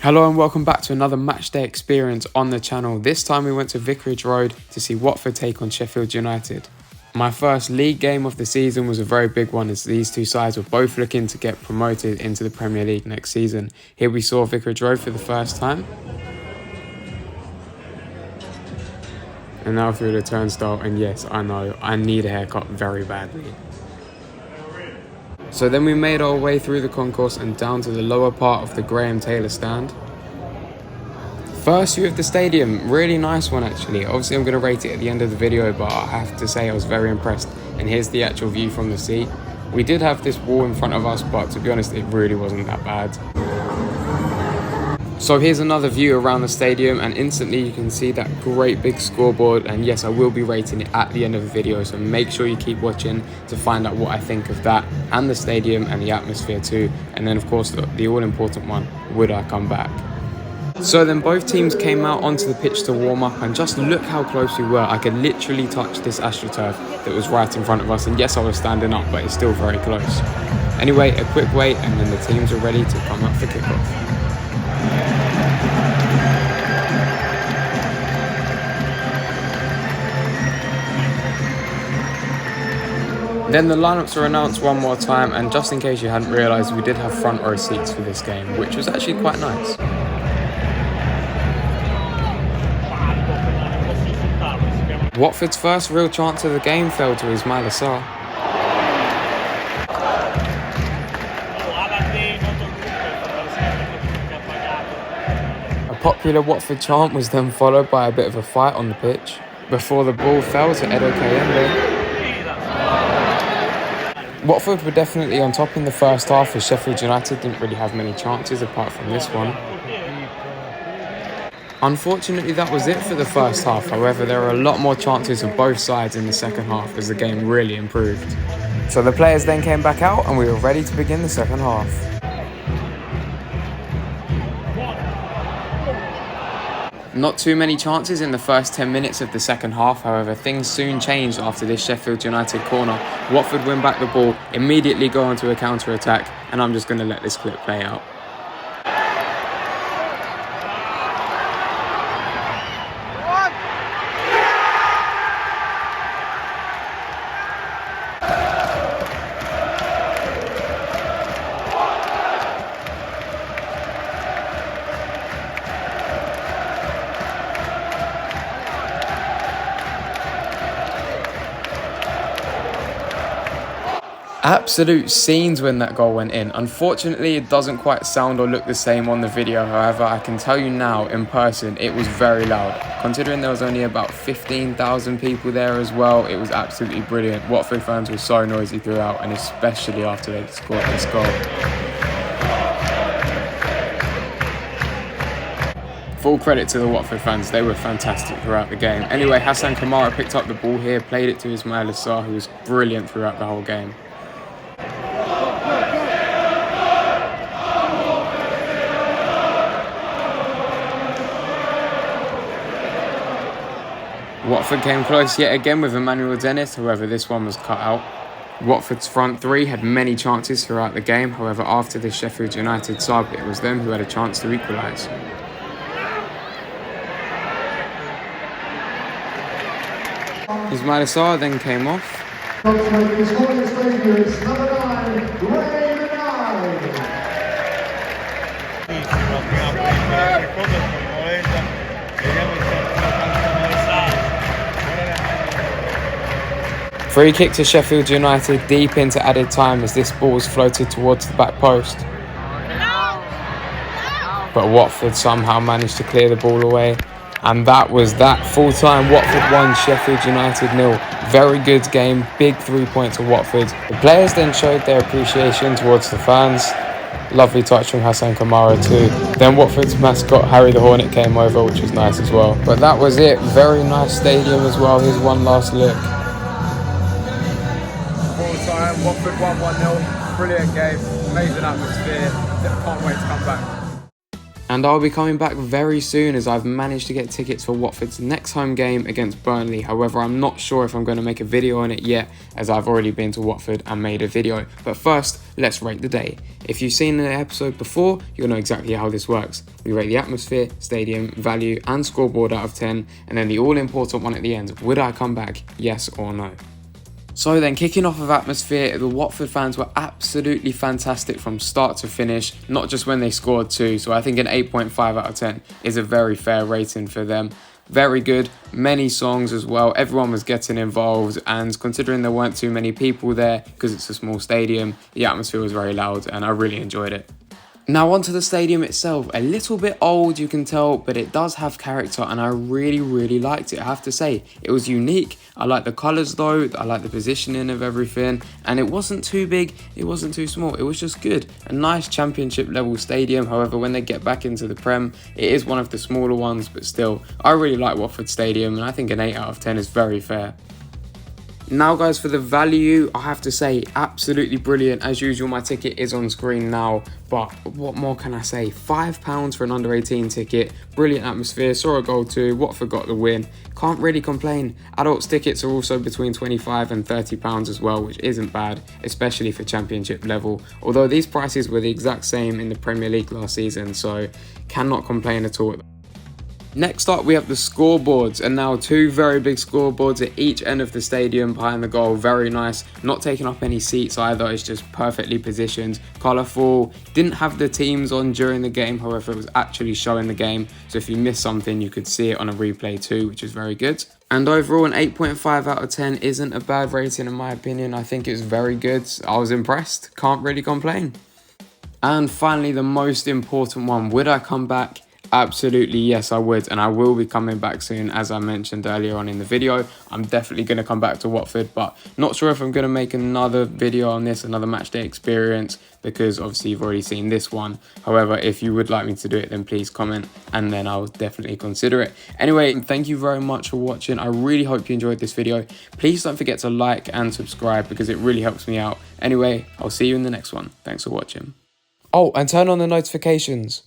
Hello and welcome back to another matchday experience on the channel. This time we went to Vicarage Road to see Watford take on Sheffield United. My first league game of the season was a very big one, as these two sides were both looking to get promoted into the Premier League next season. Here we saw Vicarage Road for the first time. And now through the turnstile, and yes, I know, I need a haircut very badly. So then we made our way through the concourse and down to the lower part of the Graham Taylor stand. First view of the stadium, really nice one actually. Obviously I'm going to rate it at the end of the video, but I have to say I was very impressed. And here's the actual view from the seat. We did have this wall in front of us, but to be honest, it really wasn't that bad. So here's another view around the stadium, and instantly you can see that great big scoreboard. And yes, I will be rating it at the end of the video, so make sure you keep watching to find out what I think of that and the stadium and the atmosphere too. And then of course the all-important one, would I come back? So then both teams came out onto the pitch to warm up, and just look how close we were. I could literally touch this AstroTurf that was right in front of us, and yes, I was standing up, but it's still very close. Anyway, a quick wait, and then the teams are ready to come up for kickoff. Then the lineups were announced one more time, and just in case you hadn't realised, we did have front row seats for this game, which was actually quite nice. Watford's first real chance of the game fell to Ismail Assar. A popular Watford chant was then followed by a bit of a fight on the pitch, before the ball fell to Edo Kayembe. Watford were definitely on top in the first half, as Sheffield United didn't really have many chances apart from this one. Unfortunately, that was it for the first half. However, there were a lot more chances on both sides in the second half as the game really improved. So the players then came back out and we were ready to begin the second half. Not too many chances in the first 10 minutes of the second half, however things soon changed after this Sheffield United corner. Watford win back the ball, immediately go onto a counter-attack, and I'm just going to let this clip play out. Absolute scenes when that goal went in. Unfortunately, it doesn't quite sound or look the same on the video. However, I can tell you now, in person, it was very loud. Considering there was only about 15,000 people there as well, it was absolutely brilliant. Watford fans were so noisy throughout, and especially after they scored this goal. Full credit to the Watford fans, they were fantastic throughout the game. Anyway, Hassan Kamara picked up the ball here, played it to Ismail Assar, who was brilliant throughout the whole game. Watford came close yet again with Emmanuel Dennis, however this one was cut out. Watford's front three had many chances throughout the game, however after this Sheffield United sub, it was them who had a chance to equalise. Ismail Assar then came off. Free kick to Sheffield United deep into added time as this ball was floated towards the back post. But Watford somehow managed to clear the ball away. And that was that. Full time, Watford 1, Sheffield United 0. Very good game, big 3 points to Watford. The players then showed their appreciation towards the fans. Lovely touch from Hassan Kamara too. Then Watford's mascot Harry the Hornet came over, which was nice as well. But that was it. Very nice stadium as well. Here's one last look. Time, Watford won 1-0, brilliant game, amazing atmosphere, can't wait to come back. And I'll be coming back very soon as I've managed to get tickets for Watford's next home game against Burnley. However, I'm not sure if I'm going to make a video on it yet, as I've already been to Watford and made a video. But first, let's rate the day. If you've seen the episode before, you'll know exactly how this works. We rate the atmosphere, stadium, value and scoreboard out of 10, and then the all-important one at the end: would I come back, yes or no? So then, kicking off with atmosphere, the Watford fans were absolutely fantastic from start to finish, not just when they scored too. So I think an 8.5 out of 10 is a very fair rating for them. Very good, many songs as well, everyone was getting involved, and considering there weren't too many people there because it's a small stadium, the atmosphere was very loud and I really enjoyed it. Now onto the stadium itself, a little bit old you can tell, but it does have character and I really liked it, I have to say. It was unique, I like the colours though, I like the positioning of everything, and it wasn't too big, it wasn't too small, it was just good. A nice championship level stadium. However, when they get back into the Prem, it is one of the smaller ones, but still, I really like Watford Stadium and I think an 8 out of 10 is very fair. Now guys, for the value, I have to say absolutely brilliant. As usual, my ticket is on screen now, but what more can I say? £5 for an under 18 ticket, brilliant atmosphere, saw a goal too, Watford got the win, can't really complain. Adults tickets are also between £25 and £30 as well, which isn't bad, especially for championship level, although these prices were the exact same in the Premier League last season, so cannot complain at all. Next up, we have the scoreboards, and now 2 very big scoreboards at each end of the stadium behind the goal. Very nice, not taking up any seats either, it's just perfectly positioned, colourful. Didn't have the teams on during the game, however it was actually showing the game, so if you missed something you could see it on a replay too, which is very good. And overall, an 8.5 out of 10 isn't a bad rating in my opinion. I think it's very good, I was impressed, can't really complain. And finally, the most important one, would I come back? Absolutely yes, I would, and I will be coming back soon. As I mentioned earlier on in the video, I'm definitely going to come back to Watford, but not sure if I'm going to make another video on this, another matchday experience, because obviously you've already seen this one. However, if you would like me to do it, then please comment and then I'll definitely consider it. Anyway, thank you very much for watching. I really hope you enjoyed this video. Please don't forget to like and subscribe because it really helps me out. Anyway, I'll see you in the next one. Thanks for watching. Oh, and turn on the notifications.